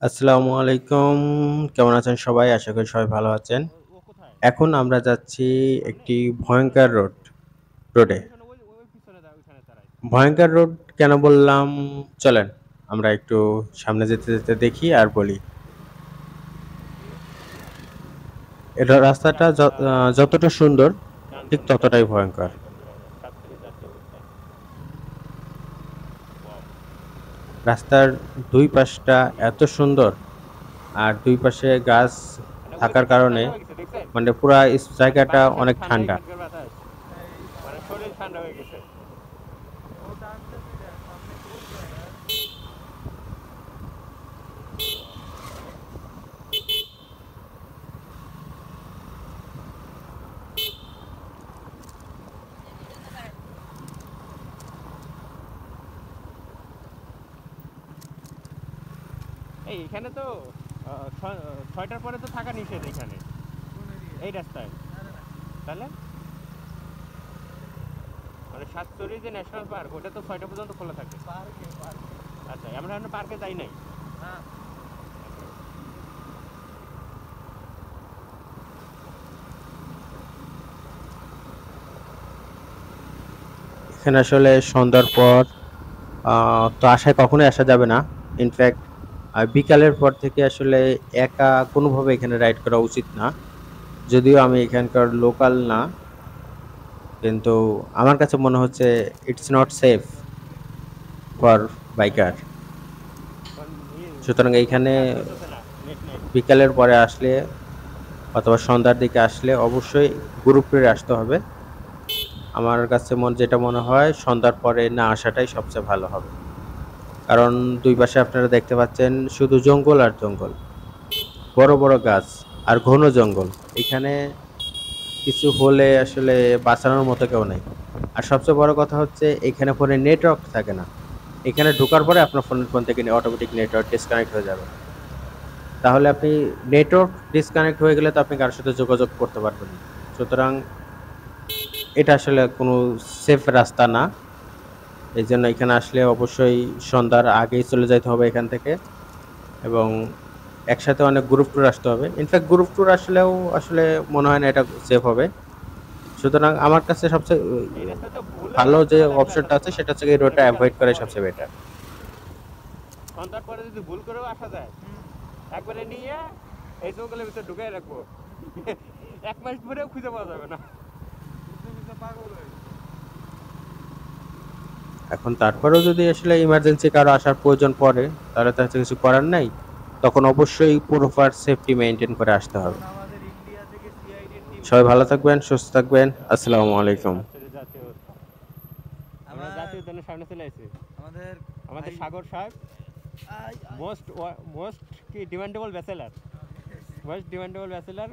আসসালামু আলাইকুম। কেমন আছেন সবাই? আশা করি সবাই ভালো আছেন। এখন আমরা যাচ্ছি একটি ভয়ংকর রোডে। ভয়ংকর রোড কেন বললাম? চলেন আমরা একটু সামনে যেতে দেখি আর বলি। এটা রাস্তাটা যতটা সুন্দর ঠিক ততটাই ভয়ংকর। রাস্তার ২ পাশটা এত সুন্দর আর ২ পাশে গাছ থাকার কারণে মানে পুরা জায়গাটা অনেক ঠান্ডা। এখানে তো ৬টার পরে তো থাকা নিষেধ এখানে, এই রাস্তায়। তাহলে মানে সাতচল্লিশ যে ন্যাশনাল পার্ক, ওটা তো ৬টা পর্যন্ত খোলা থাকে। আচ্ছা, আমরা এখন পার্কে যাই নাই। এখানে আসলে সন্ধ্যার পর তো আশায় কখনোই আসা যাবে না। ইনফ্যাক্ট বিকালের পর থেকে আসলে একা কোনোভাবে এখানে রাইড করা উচিত না। যদিও আমি এখানকার লোকাল না, কিন্তু আমার কাছে মনে হচ্ছে it's not safe for biker. সুতরাং এইখানে কাজ করতেছে না, নেট নেই। বিকালের পরে আসলে অথবা সন্ধ্যার দিকে আসলে অবশ্যই গ্রুপ ট্যুরে আসতে হবে। আমার কাছে যেটা মনে হয় সন্ধ্যার পরে না আসাটাই সবচেয়ে ভালো হবে। কারণ ২ পাশে আপনারা দেখতে পাচ্ছেন শুধু জঙ্গল আর জঙ্গল। বড়, বড় গাছ আর ঘন জঙ্গল। এখানে কিছু হলে আসলে বাঁচানোর মতো কেউ নাই। আর সবচেয়ে বড় কথা হচ্ছে এখানে ফোনে নেটওয়ার্ক থাকে না। এখানে ঢোকার পরে আপনার ফোন থেকে অটোমেটিক নেটওয়ার্ক ডিসকানেক্ট হয়ে যাবে। তাহলে আপনি নেটওয়ার্ক ডিসকানেক্ট হয়ে গেলে তো আপনি কারো সাথে যোগাযোগ করতে পারবেন না। সুতরাং এটা আসলে কোনো সেফ রাস্তা না। এইজন্য এখানে আসলে অবশ্যই সন্ধ্যার আগেই চলে যাইতে হবে এখান থেকে এবং একসাথে অনেক গ্রুপ ট্যুর আসতে হবে। ইনফ্যাক্ট গ্রুপ ট্যুর আসলেও আসলে মনে হয় না এটা সেফ হবে। সুতরাং আমার কাছে সবচেয়ে এই রাস্তা তো ভুলেও ভালো যে চলা যাবে না অপশনটা কিন্তু, আছে সেটা হচ্ছে এই এটা রোডটা বিকাল এভয়েড করাই সবচেয়ে বেটার। সন্ধ্যার পরে যদি ভুল করেও আসা যায়, একবারে নিয়ে এই জঙ্গলের ভিতরে ঢুকাই রাখবো। ১ মাস পরেও খুঁজে পাওয়া যাবে না। এখন তারপরেও যদি আসলে ইমার্জেন্সি কারো আসার প্রয়োজন পড়ে তাহলে তো হচ্ছে কিছু করার নাই। তখন অবশ্যই প্রপার সেফটি মেইনটেইন করে আসতে হবে। সবাই ভালো থাকবেন, সুস্থ থাকবেন। আসসালামু আলাইকুম। জাতীয়, আমরা জাতীয় উদ্যানের সামনে চলে আসছি। আমাদের সাগর সাহেব মোস্ট মোস্ট কি demandable bachelor, most demandable bachelor